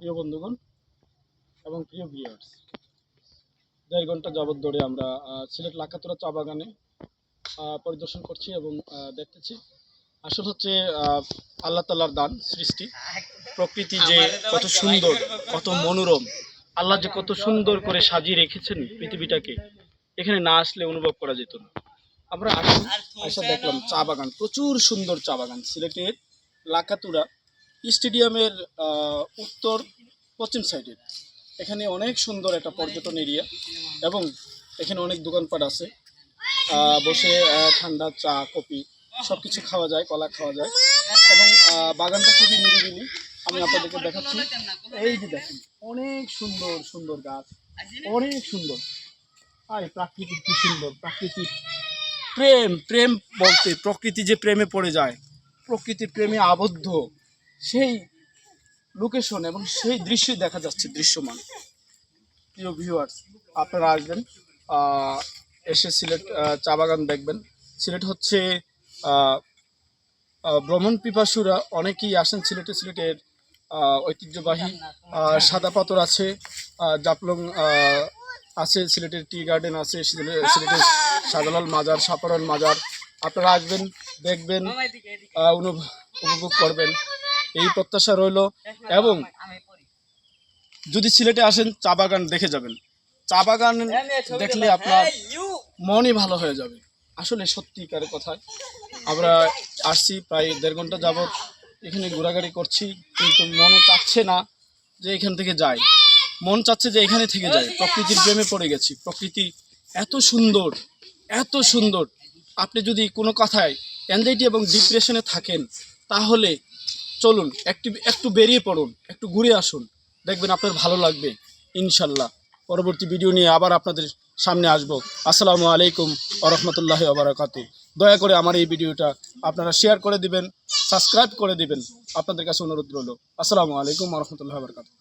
প্রিয় বন্ধুগণ এবং প্রিয় ভিউয়ার্স, ১.৫ ঘন্টা যাবৎ ধরে আমরা সিলেট লাকাতুরা চা বাগানে পরিদর্শন করছি এবং দেখতেছি। আসল হচ্ছে আল্লাহ তাআলার দান সৃষ্টি। প্রকৃতি যে কত সুন্দর, কত মনোরম, আল্লাহ যে কত সুন্দর করে সাজিয়ে রেখেছেন পৃথিবীটাকে, এখানে না আসলে অনুভব করা যেত না। আমরা আসা দেখলাম চা বাগান, প্রচুর সুন্দর চা বাগান। সিলেটের লাকাতুরা স্টেডিয়ামের উত্তর পশ্চিম সাইডে এখানে অনেক সুন্দর একটা পর্যটন এরিয়া এবং এখানে অনেক দোকানপাট আছে। বসে ঠান্ডা চা কফি সব কিছু খাওয়া যায়, কলা খাওয়া যায় এবং বাগানটা খুবই নিরিবিলি। আমি আপনাদেরকে দেখাচ্ছি। এই যে দেখেন, অনেক সুন্দর সুন্দর গাছ, অনেক সুন্দর। প্রাকৃতিক কি সুন্দর, প্রাকৃতিক প্রেম প্রেম বলতে প্রকৃতি যে প্রেমে পড়ে যায়, প্রকৃতির প্রেমে আবদ্ধ সেই লোকেশন এবং সেই দৃশ্যই দেখা যাচ্ছে দৃশ্যমান। প্রিয় ভিউয়ার্স, আপনারা আসবেন, এসে সিলেট চা বাগান দেখবেন। সিলেট হচ্ছে ভ্রমণ পিপাসুরা অনেকেই আসেন সিলেটে। সিলেটের ঐতিহ্যবাহী সাদা পাথর আছে, জাফলং আছে, সিলেটের টি গার্ডেন আছে, সিলেটের শাহজালাল মাজার, সাপারন মাজার। আপনারা আসবেন, দেখবেন, উপভোগ করবেন, এই প্রত্যাশা রইল। এবং যদি সিলেটে আসেন চা বাগান দেখে যাবেন। চা বাগান দেখলে আপনার মনই ভালো হয়ে যাবে। আসলে সত্যিকার কথায় আমরা আসছি প্রায় ১.৫ ঘন্টা যাবৎ এখানে ঘোরাঘুরি করছি, কিন্তু মনে চাচ্ছে না যে এখান থেকে যাই, মন চাচ্ছে যে এখানে থেকে যাই। প্রকৃতির প্রেমে পড়ে গেছি। প্রকৃতি এত সুন্দর, এত সুন্দর। আপনি যদি কোনো কথায় অ্যাংজাইটি এবং ডিপ্রেশনে থাকেন, তাহলে চলুন একটু বেরিয়ে পড়ুন, একটু ঘুরে আসুন, দেখবেন আপনার ভালো লাগবে ইনশাল্লাহ। পরবর্তী ভিডিও নিয়ে আবার আপনাদের সামনে আসবো। আসসালামু আলাইকুম ওয়া রাহমাতুল্লাহি ওয়া বারাকাতুহু। দয়া করে আমার এই ভিডিওটা আপনারা শেয়ার করে দিবেন, সাবস্ক্রাইব করে দিবেন, আপনাদের কাছে অনুরোধ রইল। আসসালামু আলাইকুম ওয়া রাহমাতুল্লাহি ওয়া বারাকাতুহু।